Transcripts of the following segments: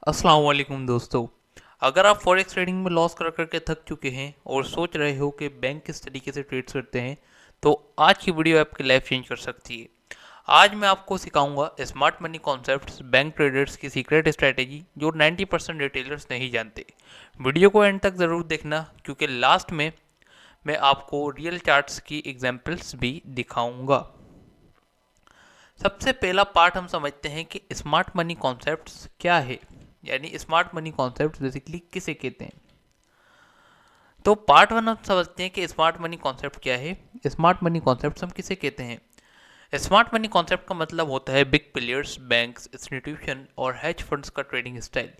अस्सलाम वालेकुम दोस्तों। अगर आप फॉरेक्स ट्रेडिंग में लॉस कर करके थक चुके हैं और सोच रहे हो कि बैंक किस तरीके से ट्रेड्स करते हैं, तो आज की वीडियो आपकी लाइफ चेंज कर सकती है। आज मैं आपको सिखाऊंगा smart money concepts, bank traders की सीक्रेट स्ट्रैटेजी जो 90% रिटेलर्स नहीं जानते। वीडियो को एंड तक ज़रूर देखना, क्योंकि लास्ट में मैं आपको रियल चार्ट्स की एग्जाम्पल्स भी दिखाऊंगा। सबसे पहला पार्ट हम समझते हैं कि स्मार्ट मनी कॉन्सेप्ट्स क्या है, यानी स्मार्ट मनी कॉन्सेप्ट्स बेसिकली किसे कहते हैं। तो पार्ट वन हम समझते हैं कि स्मार्ट मनी कॉन्सेप्ट क्या है। स्मार्ट मनी कॉन्सेप्ट्स हम किसे कहते हैं। स्मार्ट मनी कॉन्सेप्ट का मतलब होता है बिग प्लेयर्स, बैंक्स, इंस्टीट्यूशन और हेज फंड्स का trading style.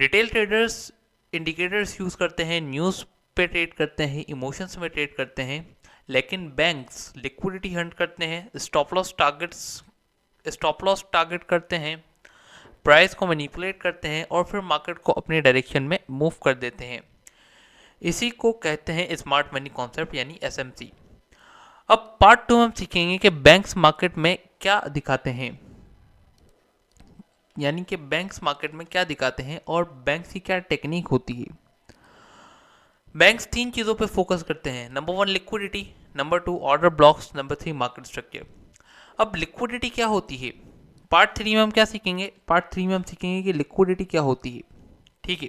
Retail traders indicators use करते हैं, न्यूज़ पे ट्रेड करते हैं, इमोशंस में ट्रेड करते हैं, लेकिन बैंक्स लिक्विडिटी हंट करते हैं, स्टॉप लॉस टारगेट करते हैं, प्राइस को मैनिपुलेट करते हैं और फिर मार्केट को अपने डायरेक्शन में मूव कर देते हैं। इसी को कहते हैं स्मार्ट मनी कॉन्सेप्ट यानी एसएमसी। अब पार्ट टू हम सीखेंगे कि बैंक्स मार्केट में क्या दिखाते हैं, यानी कि बैंक्स मार्केट में क्या दिखाते हैं और बैंक्स की क्या टेक्निक होती है। बैंक्स तीन चीज़ों पे फोकस करते हैं। Number one liquidity, number two order blocks, number three market structure. अब लिक्विडिटी क्या होती है, पार्ट थ्री में हम क्या सीखेंगे। पार्ट थ्री में हम सीखेंगे कि लिक्विडिटी क्या होती है। ठीक है,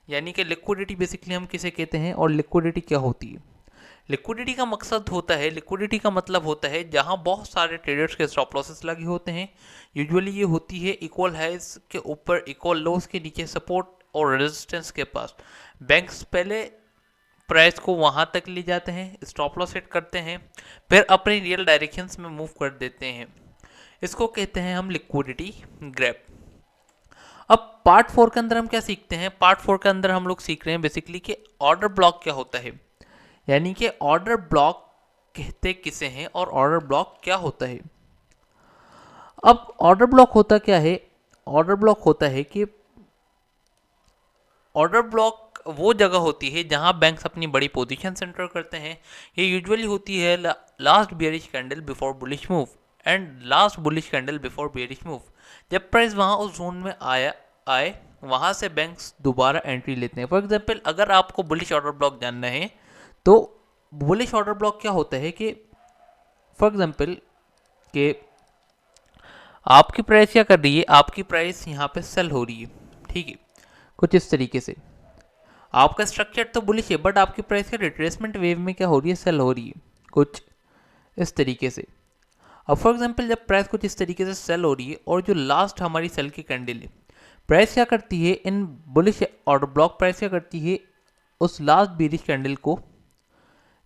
यानी कि लिक्विडिटी बेसिकली हम किसे कहते हैं और लिक्विडिटी क्या होती है। लिक्विडिटी का मकसद होता है, लिक्विडिटी का मतलब होता है जहां बहुत सारे ट्रेडर्स के स्टॉप लॉसेस लगे होते हैं। यूजुअली ये होती है इक्वल हाइज के ऊपर, इक्वल लोस के नीचे, सपोर्ट और रेजिस्टेंस के पास। बैंक्स पहले प्राइस को वहां तक ले जाते हैं, स्टॉप लॉस सेट करते हैं, फिर अपनी रियल डायरेक्शंस में मूव कर देते हैं। इसको कहते हैं हम लिक्विडिटी ग्रैब। अब पार्ट फोर के अंदर हम क्या सीखते हैं। पार्ट फोर के अंदर हम लोग सीख रहे हैं बेसिकली कि ऑर्डर ब्लॉक क्या होता है, यानी कि ऑर्डर ब्लॉक कहते किसे हैं और ऑर्डर ब्लॉक क्या होता है। अब ऑर्डर ब्लॉक होता क्या है। ऑर्डर ब्लॉक होता है कि ऑर्डर ब्लॉक वो जगह होती है जहां बैंक्स अपनी बड़ी पोजीशन सेंटर करते हैं। ये यूजुअली होती है last bearish candle before bullish move and last bullish candle before bearish move. जब प्राइस वहां उस जोन में आए वहां से बैंक्स दोबारा एंट्री लेते हैं। फॉर एग्जांपल, अगर आपको बुलिश ऑर्डर ब्लॉक जानना है तो बुलिश ऑर्डर ब्लॉक क्या होता है कि फॉर एग्जांपल कि आपकी प्राइस क्या कर रही है, आपकी प्राइस यहाँ पे सेल हो रही है। ठीक है, कुछ इस तरीके से आपका स्ट्रक्चर तो बुलिश है, बट आपकी प्राइस का रिट्रेसमेंट वेव में क्या हो रही है, सेल हो रही है कुछ इस तरीके से। अब फॉर एग्जांपल, जब प्राइस कुछ इस तरीके से सेल हो रही है और जो लास्ट हमारी सेल की कैंडल है, प्राइस क्या करती है, इन बुलिश ऑर्डर ब्लॉक प्राइस क्या करती है, उस लास्ट बेरिश कैंडल को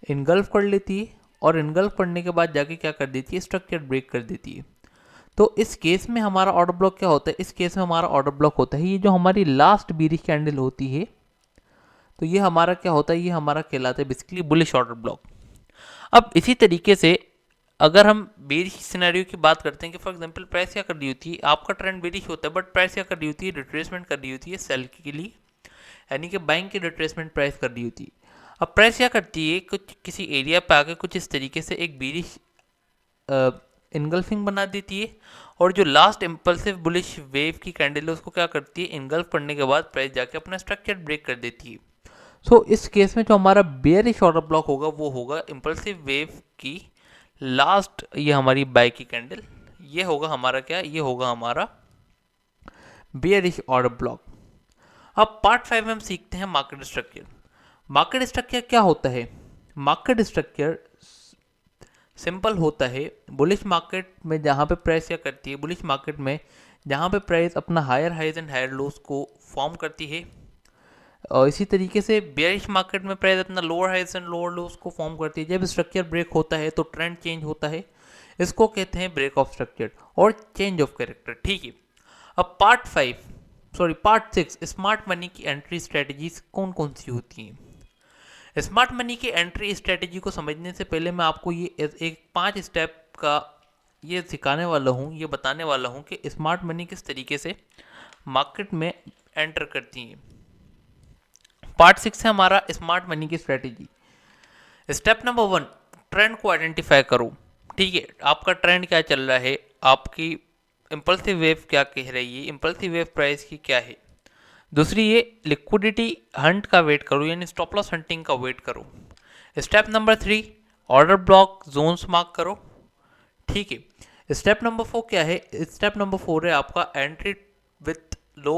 इनगल्फ कर लेती है और इनगल्फ करने के बाद जाके क्या कर देती है, स्ट्रक्चर ब्रेक कर देती है। तो इस केस में हमारा ऑर्डर ब्लॉक क्या होता है, इस केस में हमारा ऑर्डर ब्लॉक होता है ये जो हमारी लास्ट बेरिश कैंडल होती है। तो ये हमारा क्या होता है, ये हमारा कहलाता है बेसिकली बुलिश ऑर्डर ब्लॉक। अब इसी तरीके से अगर हम बेरिश सिनेरियो की बात करते हैं कि फॉर एग्जांपल प्राइस क्या कर रही होती है, आपका ट्रेंड बेरिश होता है बट प्राइस क्या कर रही होती है, रिट्रेसमेंट कर रही होती है सेल के लिए, यानी कि बाइंग की रिट्रेसमेंट प्राइस कर रही होती है। अब प्राइस क्या करती है, कुछ किसी एरिया पे आकर कुछ इस तरीके से एक बेरिश इनगल्फिंग बना देती है और जो लास्ट इम्पल्सिव बुलिश वेव की कैंडल है उसको क्या करती है, इनगल्फ करने के बाद प्राइस जाके अपना स्ट्रक्चर ब्रेक कर देती है। सो इस केस में जो हमारा बेयरिश ऑर्डर ब्लॉक होगा वो होगा इम्पल्सिव वेव की लास्ट, ये हमारी बाय की कैंडल, ये होगा हमारा क्या, ये होगा हमारा बेयरिश ऑर्डर ब्लॉक। अब पार्ट फाइव में हम सीखते हैं मार्केट स्ट्रक्चर। मार्केट स्ट्रक्चर क्या होता है। मार्केट स्ट्रक्चर सिंपल होता है। बुलिश मार्केट में जहाँ पे प्राइस क्या करती है, बुलिश मार्केट में जहाँ पे प्राइस अपना higher highs and higher lows को फॉर्म करती है, और इसी तरीके से बेयरिश मार्केट में प्राइस अपना lower highs and lower lows को फॉर्म करती है। जब स्ट्रक्चर ब्रेक होता है तो ट्रेंड चेंज होता है, इसको कहते हैं ब्रेक ऑफ स्ट्रक्चर और चेंज ऑफ कैरेक्टर। ठीक है, अब पार्ट सिक्स, स्मार्ट मनी की एंट्री स्ट्रेटजीज कौन कौन सी होती हैं। स्मार्ट मनी की एंट्री स्ट्रेटजी को समझने से पहले मैं आपको ये एक 5 स्टेप का ये सिखाने वाला हूँ, ये बताने वाला हूँ कि स्मार्ट मनी किस तरीके से मार्केट में एंटर करती है। पार्ट 6 है हमारा स्मार्ट मनी की स्ट्रेटजी। स्टेप नंबर 1, ट्रेंड को आइडेंटिफाई करो। ठीक है, आपका ट्रेंड क्या चल रहा है, आपकी इम्पल्सिव वेव क्या कह रही है, इम्पल्सिव वेव प्राइस की क्या है। दूसरी ये लिक्विडिटी हंट का वेट करो, यानी स्टॉप लॉस हंटिंग का वेट करो। Step number 3, order block zones mark करो। ठीक है। स्टेप नंबर 4 क्या है, स्टेप नंबर 4 है आपका entry with low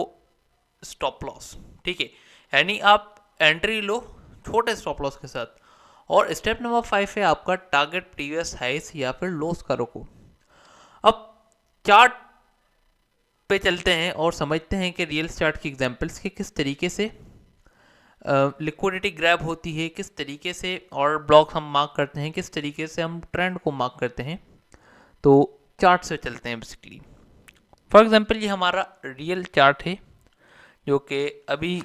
stop loss. ठीक है, यानी आप एंट्री लो छोटे स्टॉप लॉस के साथ। और स्टेप नंबर 5 है आपका टारगेट प्रीवियस हाइस या फिर लोस का रोको। अब चार्ट पे चलते हैं और समझते हैं कि रियल चार्ट की एग्जांपल्स के किस तरीके से लिक्विडिटी ग्रैब होती है, किस तरीके से और ब्लॉक हम मार्क करते हैं, किस तरीके से हम ट्रेंड को मार्क करते हैं। तो चार्ट से चलते हैं बेसिकली। फॉर एग्जांपल ये हमारा रियल चार्ट है जो कि अभी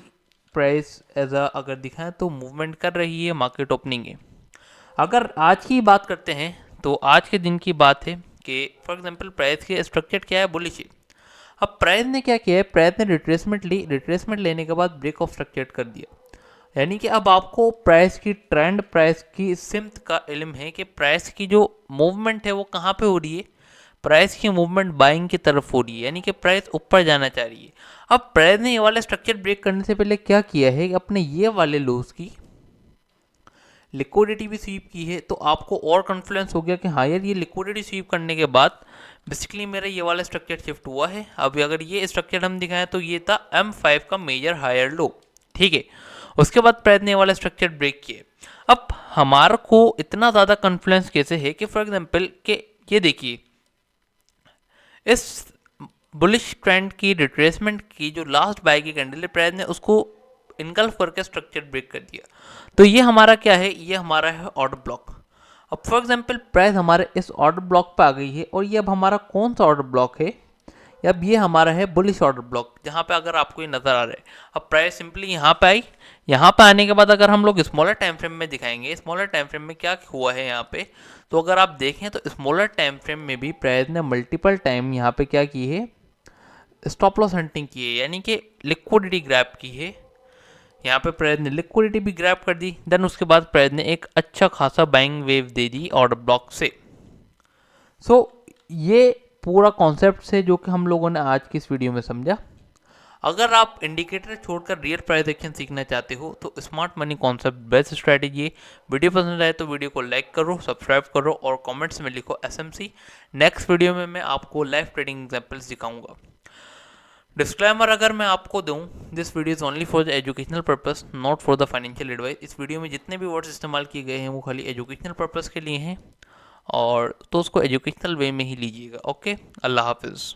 प्राइस एज अ अगर दिखाएं तो मूवमेंट कर रही है, मार्केट ओपनिंग है। अगर आज की बात करते हैं तो आज के दिन की बात है कि फॉर एग्जांपल प्राइस के स्ट्रक्चर क्या है, बुलिश है। अब प्राइस ने क्या किया है, प्राइस ने रिट्रेसमेंट ली, रिट्रेसमेंट लेने के बाद ब्रेक ऑफ स्ट्रक्चर कर दिया। यानी कि अब आपको प्राइस की ट्रेंड, प्राइस की सिम्त का इल्म है कि प्राइस की जो मूवमेंट है वो कहाँ पे हो रही है। प्राइस की मूवमेंट बाइंग की तरफ हो रही है, यानी कि प्राइस ऊपर जाना चाह रही है। अब प्राइस ने ये वाला स्ट्रक्चर ब्रेक करने से पहले क्या किया है, अपने ये वाले लोस की लिक्विडिटी भी स्वीप की है। तो आपको और कॉन्फिडेंस हो गया कि हाँ यार, ये लिक्विडिटी स्वीप करने के बाद बेसिकली मेरा ये वाला स्ट्रक्चर शिफ्ट हुआ है। अब अगर ये स्ट्रक्चर हम दिखाएं तो ये था M5 का मेजर हायर लो। ठीक है, उसके बाद प्राइस ने वाला स्ट्रक्चर ब्रेक किए। अब हमारे को इतना ज़्यादा कॉन्फिडेंस कैसे है कि फॉर एग्जांपल कि ये देखिए, इस बुलिश ट्रेंड की रिट्रेसमेंट की जो लास्ट बाय की कैंडल है, प्राइस ने उसको इनगल्फ करके स्ट्रक्चर ब्रेक कर दिया। तो ये हमारा क्या है, ये हमारा है ऑर्डर ब्लॉक। अब फॉर एग्जांपल प्राइस हमारे इस ऑर्डर ब्लॉक पे आ गई है और ये अब हमारा कौन सा ऑर्डर ब्लॉक है, अब ये हमारा है बुलिश ऑर्डर ब्लॉक, जहाँ पे अगर आपको ये नजर आ रहा है। अब प्राइस सिंपली यहाँ पे आई, यहाँ पे आने के बाद अगर हम लोग स्मॉलर टाइम फ्रेम में दिखाएंगे, स्मॉलर टाइम फ्रेम में क्या हुआ है यहाँ पे, तो अगर आप देखें तो स्मॉलर टाइम फ्रेम में भी प्राइस ने मल्टीपल टाइम यहाँ पे क्या की है, स्टॉप लॉस हंटिंग की है, यानी कि लिक्विडिटी ग्रैब की है। यहाँ पे प्राइस ने लिक्विडिटी भी ग्रैब कर दी, देन उसके बाद प्राइस ने एक अच्छा खासा बाइंग वेव दे दी ऑर्डर ब्लॉक से। सो ये पूरा कॉन्सेप्ट से जो कि हम लोगों ने आज की इस वीडियो में समझा। अगर आप इंडिकेटर छोड़कर रियल प्राइस एक्शन सीखना चाहते हो तो smart money concept best strategy है। वीडियो पसंद आए तो वीडियो को लाइक करो, सब्सक्राइब करो और कमेंट्स में लिखो SMC। नेक्स्ट वीडियो में मैं आपको लाइव ट्रेडिंग एग्जांपल्स दिखाऊंगा। डिस्क्लेमर अगर मैं आपको दूं, this video is only for the educational purpose, not for the financial advice. इस वीडियो में जितने भी वर्ड्स इस्तेमाल किए गए हैं वो खाली एजुकेशनल पर्पस के लिए हैं, और तो उसको एजुकेशनल वे में ही लीजिएगा। ओके, अल्लाह हाफिज़।